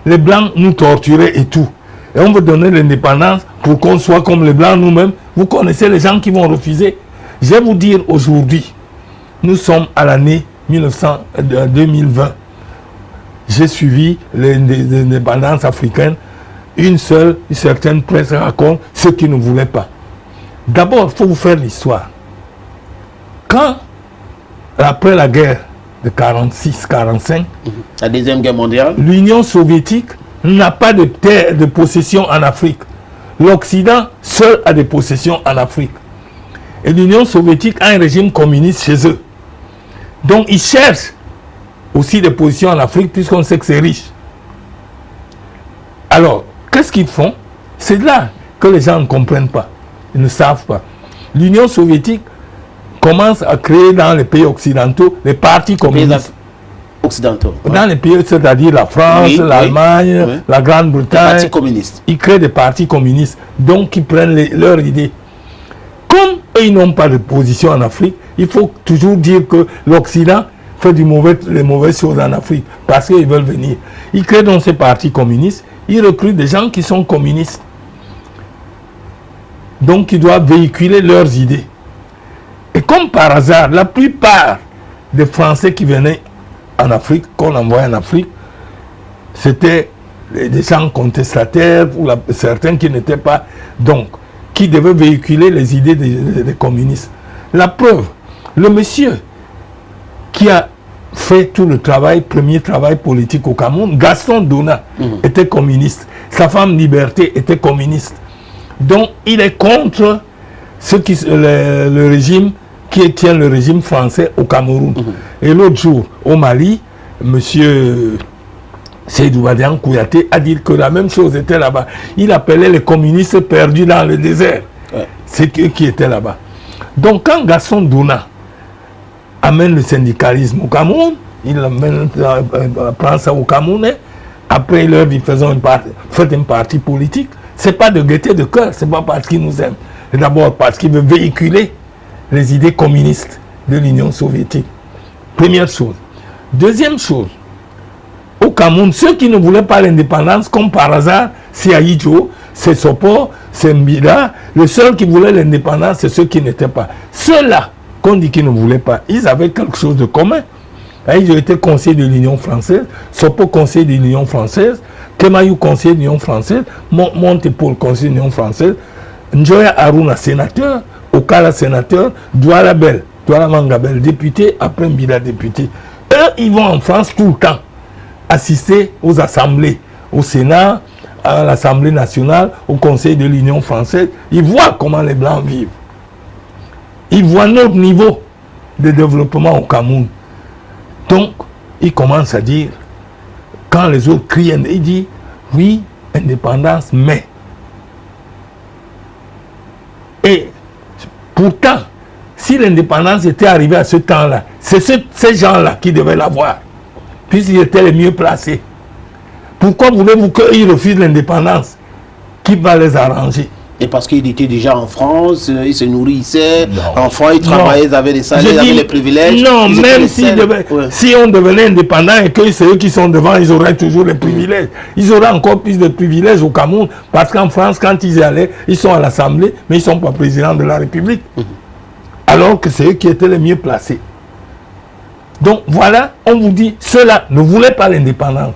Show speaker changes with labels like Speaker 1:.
Speaker 1: les Blancs nous torturaient et tout. Et on veut donner l'indépendance pour qu'on soit comme les Blancs nous-mêmes. Vous connaissez les gens qui vont refuser. Je vais vous dire aujourd'hui, nous sommes à l'année 2020. J'ai suivi l'indépendance africaine. Une certaine presse raconte ceux qui ne voulaient pas. D'abord, il faut vous faire l'histoire. Quand, après la guerre de 46-45,
Speaker 2: la Deuxième Guerre mondiale,
Speaker 1: l'Union soviétique n'a pas de terre de possession en Afrique. L'Occident seul a des possessions en Afrique. Et l'Union soviétique a un régime communiste chez eux. Donc ils cherchent aussi des positions en Afrique puisqu'on sait que c'est riche. Alors, qu'est-ce qu'ils font? C'est là que les gens ne comprennent pas. Ils ne savent pas. L'Union soviétique commence à créer dans les pays occidentaux les partis communistes.
Speaker 2: Occidentaux.
Speaker 1: Dans les pays, c'est-à-dire la France, oui, l'Allemagne, oui, la Grande-Bretagne.
Speaker 2: Partis communistes.
Speaker 1: Ils créent des partis communistes. Donc, ils prennent leurs idées. Comme eux, ils n'ont pas de position en Afrique, il faut toujours dire que l'Occident fait les mauvaises choses en Afrique parce qu'ils veulent venir. Ils créent donc ces partis communistes. Ils recrutent des gens qui sont communistes. Donc, ils doivent véhiculer leurs idées. Et comme par hasard, la plupart des Français qui venaient en Afrique, qu'on envoyait en Afrique, c'était des gens contestataires, ou certains qui n'étaient pas, donc, qui devaient véhiculer les idées des communistes. La preuve, le monsieur qui a fait tout le travail, premier travail politique au Cameroun, Gaston Dona, était communiste. Sa femme Liberté était communiste. Donc, il est contre le régime qui tient le régime français au Cameroun. Et l'autre jour, au Mali, M. Seydou Badian Kouyaté a dit que la même chose était là-bas. Il appelait les communistes perdus dans le désert. C'est eux qui étaient là-bas. Donc, quand Gaston Dona amène le syndicalisme au Cameroun, il prend ça au Camerounais, après il leur dit faites un parti politique, c'est pas de gaieté de cœur, c'est pas parce qu'il nous aime. C'est d'abord parce qu'il veut véhiculer les idées communistes de l'Union soviétique. Première chose. Deuxième chose, au Cameroun, ceux qui ne voulaient pas l'indépendance, comme par hasard, c'est Aïdjo, c'est Sopo, c'est Mbida, le seul qui voulait l'indépendance, c'est ceux qui n'étaient pas. Ceux-là, qu'on dit qu'ils ne voulaient pas, ils avaient quelque chose de commun. Aïdjo était conseiller de l'Union française, Sopo conseiller de l'Union française, Kemayou conseiller de l'Union française, Montepol conseiller de l'Union française, Njoya Aruna sénateur, Okala sénateur, Douala Mangabel député, après Mbida député. Eux, ils vont en France tout le temps assister aux assemblées, au Sénat, à l'Assemblée nationale, au Conseil de l'Union française. Ils voient comment les Blancs vivent. Ils voient notre niveau de développement au Cameroun. Donc, ils commencent à dire, quand les autres crient, ils disent, oui, indépendance, mais. Et pourtant, si l'indépendance était arrivée à ce temps-là, c'est ces gens-là qui devaient l'avoir, puisqu'ils étaient les mieux placés. Pourquoi voulez-vous qu'ils refusent l'indépendance? Qui va les arranger?
Speaker 2: Et parce qu'ils étaient déjà en France, ils se nourrissaient, enfants, ils travaillaient, ils avaient des salaires, ils avaient les privilèges.
Speaker 1: Non, même si on devenait indépendant et que c'est eux qui sont devant, ils auraient toujours les privilèges. Ils auraient encore plus de privilèges au Cameroun, parce qu'en France, quand ils y allaient, ils sont à l'Assemblée, mais ils ne sont pas présidents de la République. Alors que c'est eux qui étaient les mieux placés. Donc voilà, on vous dit, ceux-là ne voulaient pas l'indépendance.